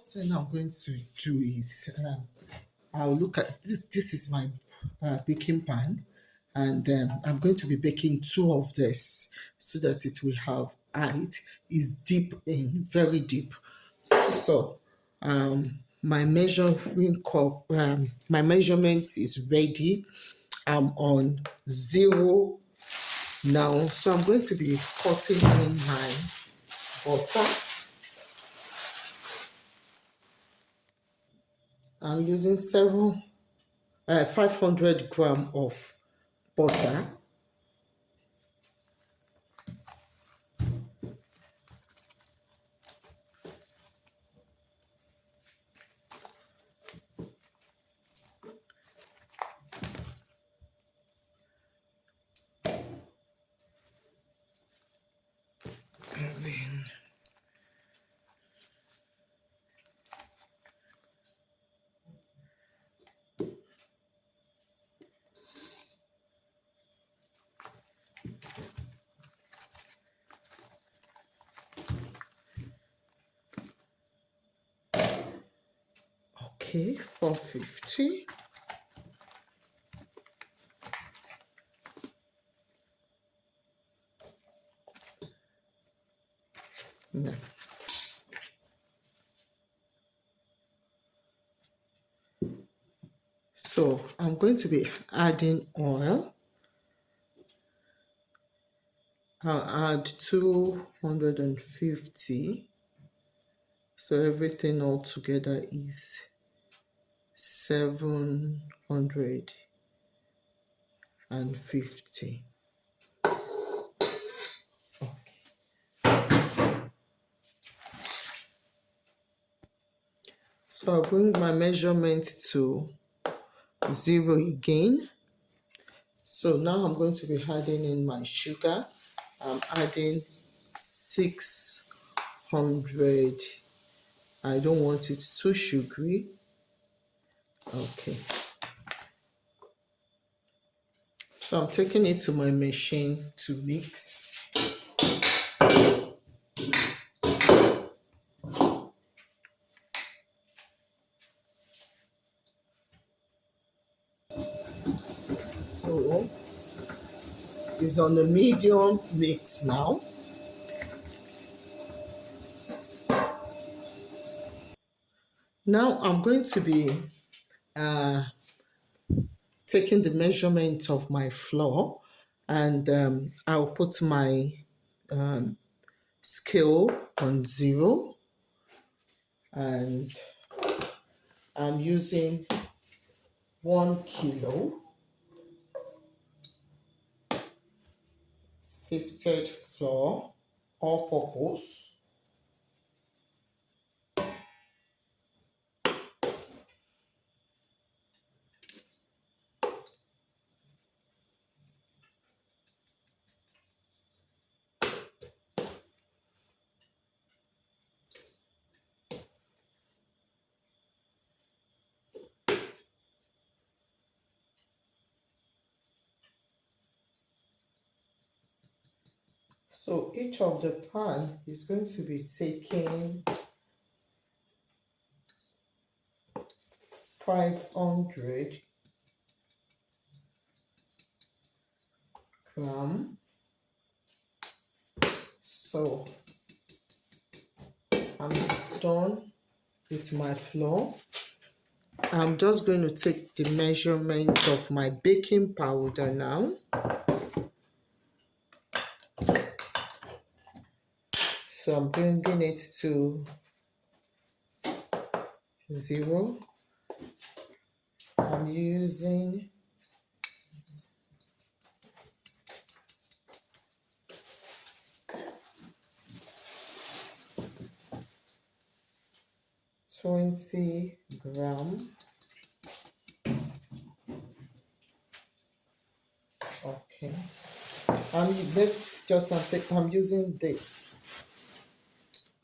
first thing I'm going to do is I'll look at this. This is my baking pan, and I'm going to be baking two of this so that it will have height. Is deep in, very deep. So my measuring cup, my measurement is ready. I'm on zero now, so I'm going to be cutting in my butter. I'm using 500 gram of butter. Okay, 450. No. So I'm going to be adding oil. I'll add 250. So everything all together is 750. So I'll bring my measurement to zero again. So now I'm going to be adding in my sugar. I'm adding 600. I don't want it too sugary. Okay. So I'm taking it to my machine to mix. So it's on the medium mix now. Now I'm going to be taking the measurement of my flour, and I'll put my scale on zero, and I'm using 1 kilo sifted flour, all purpose. So each of the pan is going to be taking 500 gram. So I'm done with my flour. I'm just going to take the measurement of my baking powder now. So I'm bringing it to zero. I'm using 20 gram. Okay. Let's just take. I'm using this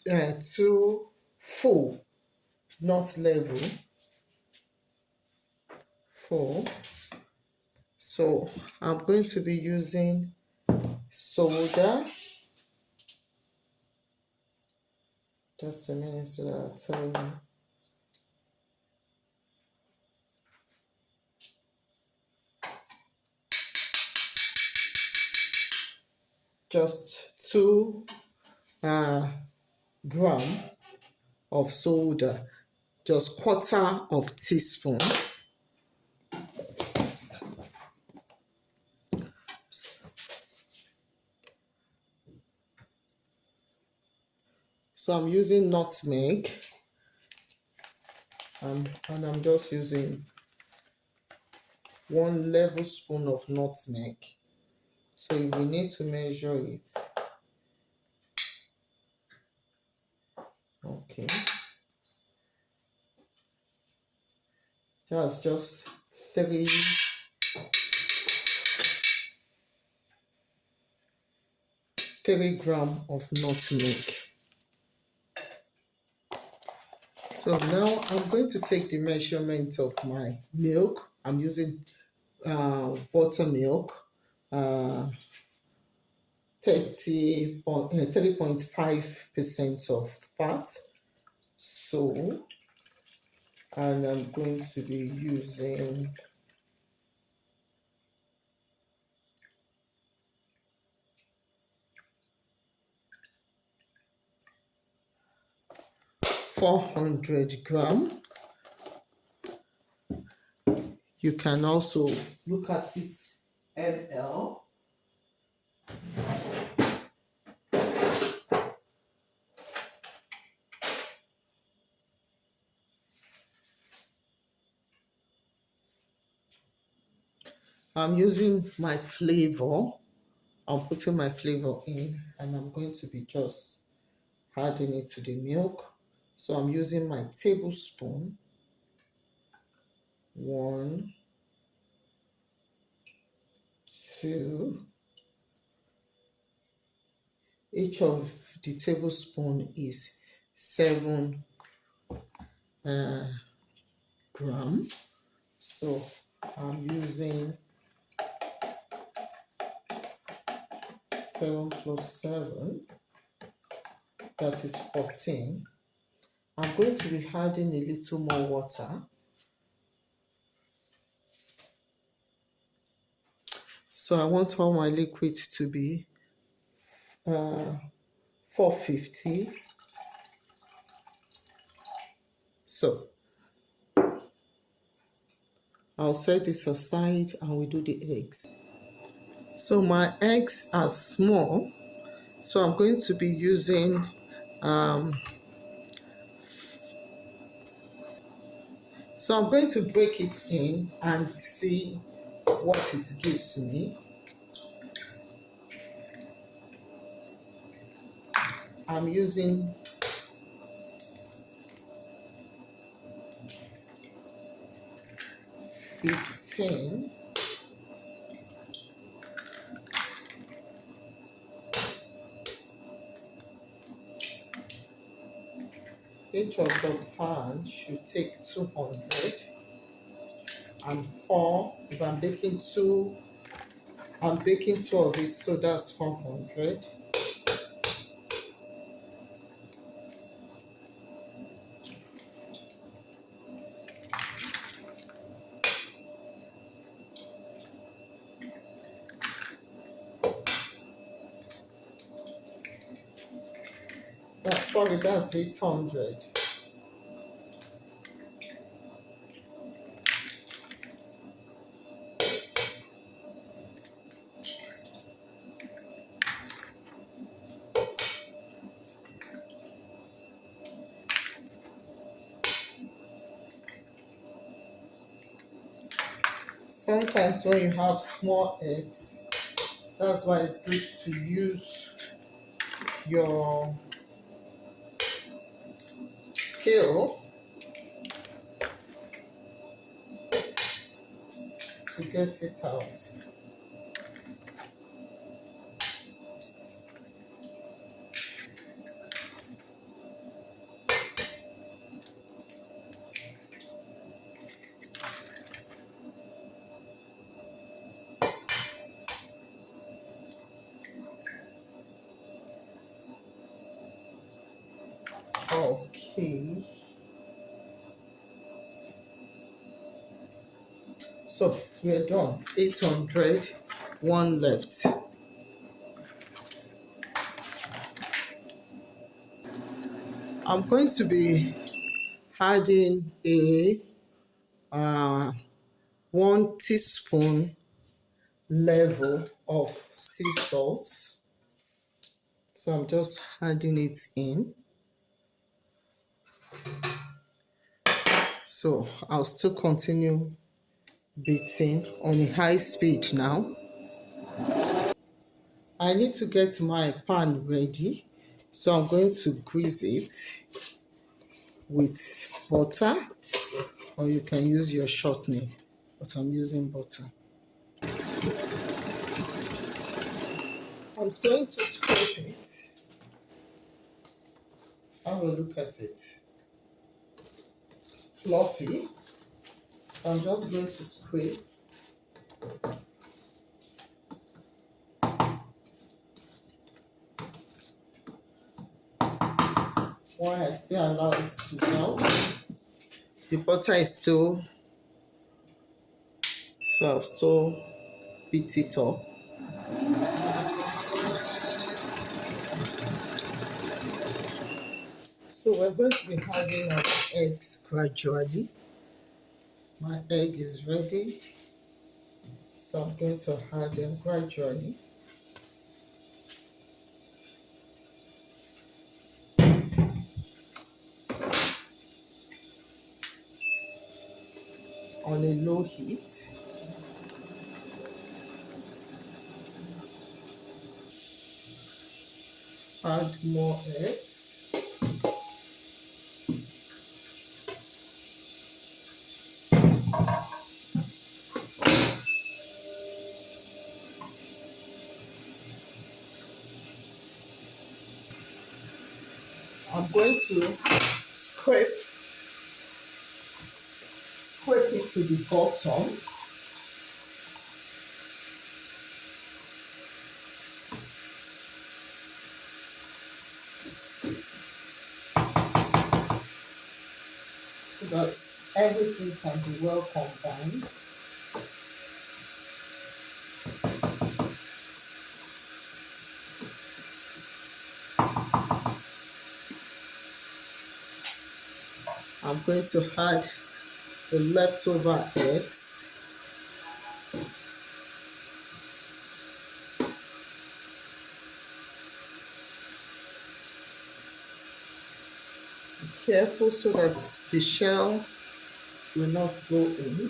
2 full, not level. 4. So I'm going to be using soda. Just a minute so that I'll tell you. Just 2 gram of soda, just quarter of teaspoon. So I'm using nutmeg, and I'm just using 1 level spoon of nutmeg. So if we need to measure it, okay, that's just 3 grams of nutmeg. So now I'm going to take the measurement of my milk. I'm using buttermilk, 3.5% of fat. So, and I'm going to be using 400 grams. You can also look at it ml. I'm using my flavor. I'm putting my flavor in, and I'm going to be just adding it to the milk. So I'm using my tablespoon. 1, 2. Each of the tablespoon is 7 gram. So I'm using 7 plus 7, that is 14. I'm going to be adding a little more water. So I want all my liquid to be 450. So I'll set this aside and we do the eggs. So my eggs are small, so I'm going to be using so I'm going to break it in and see what it gives me. I'm using 15. Each of the pan should take 200, and 4. If I'm baking 2, I'm baking 2 of it, so that's 400. Sorry, that's 800. Sometimes when you have small eggs, that's why it's good to use your scale to get it out. Okay, so we're done. 800, one left. I'm going to be adding a uh, 1 teaspoon level of sea salt. So I'm just adding it in. So I'll still continue beating on a high speed now. I need to get my pan ready. So I'm going to grease it with butter, or you can use your shortening, but I'm using butter. I'm going to scrape it. Have a look at it. Fluffy. I'm just going to scrape. While I still allow it to melt. The butter is still, so I'll still beat it up. So we're going to be adding our eggs gradually. My egg is ready, so I'm going to add them gradually. On a low heat. Add more eggs. I'm going to scrape it to the bottom. So that everything can be well combined. I'm going to add the leftover eggs. Be careful so that the shell will not go in.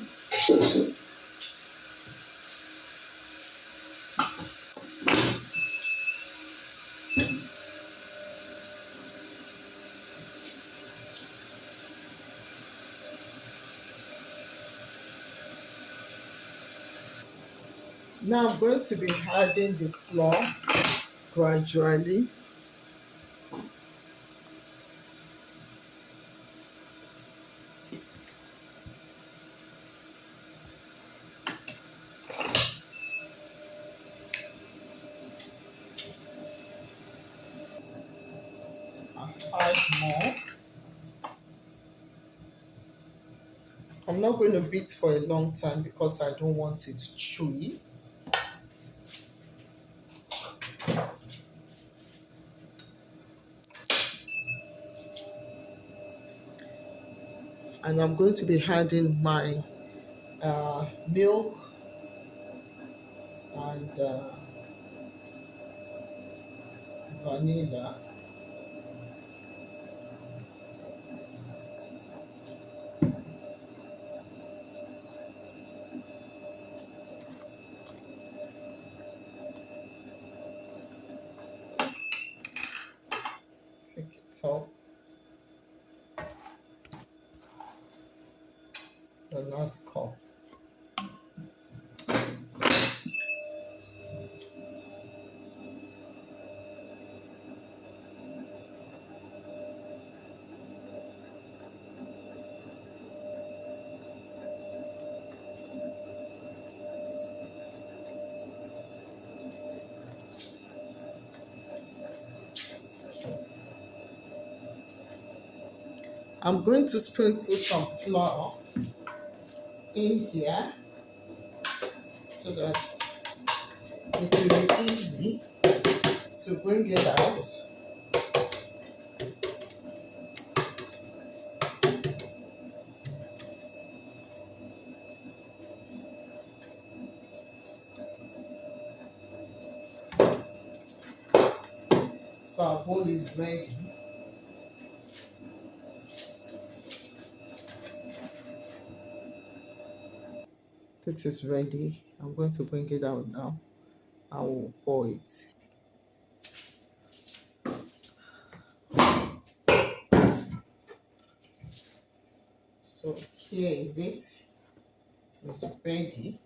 Now I'm going to be adding the flour gradually. Add more. I'm not going to beat for a long time because I don't want it chewy. And I'm going to be adding my milk and vanilla. Take it up. The last cup. I'm going to sprinkle some flour in here so that it will be easy to bring it out. So our bowl is ready. This is ready. I'm going to bring it out now. I will pour it. So here is it. It's ready.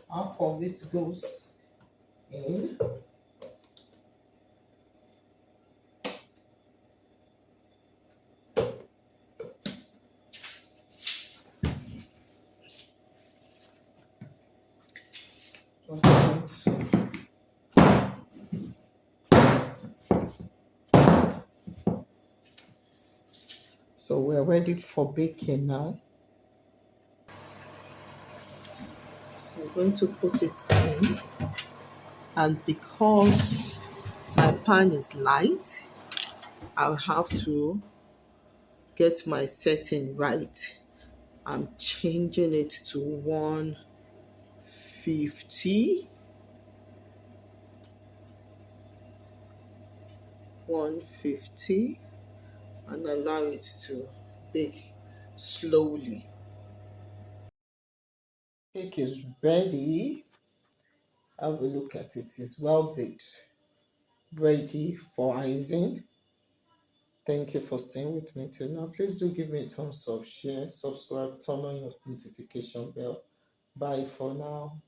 Half of it goes in. Just going to So we're ready for baking now. So we're going to put it in, and because my pan is light, I'll have to get my setting right. I'm changing it to 150, 150, and allow it to bake slowly. Cake is ready. Have a look at it. It's well baked, ready for icing. Thank you for staying with me till now. Please do give me a thumbs up, share, subscribe, turn on your notification bell. Bye for now.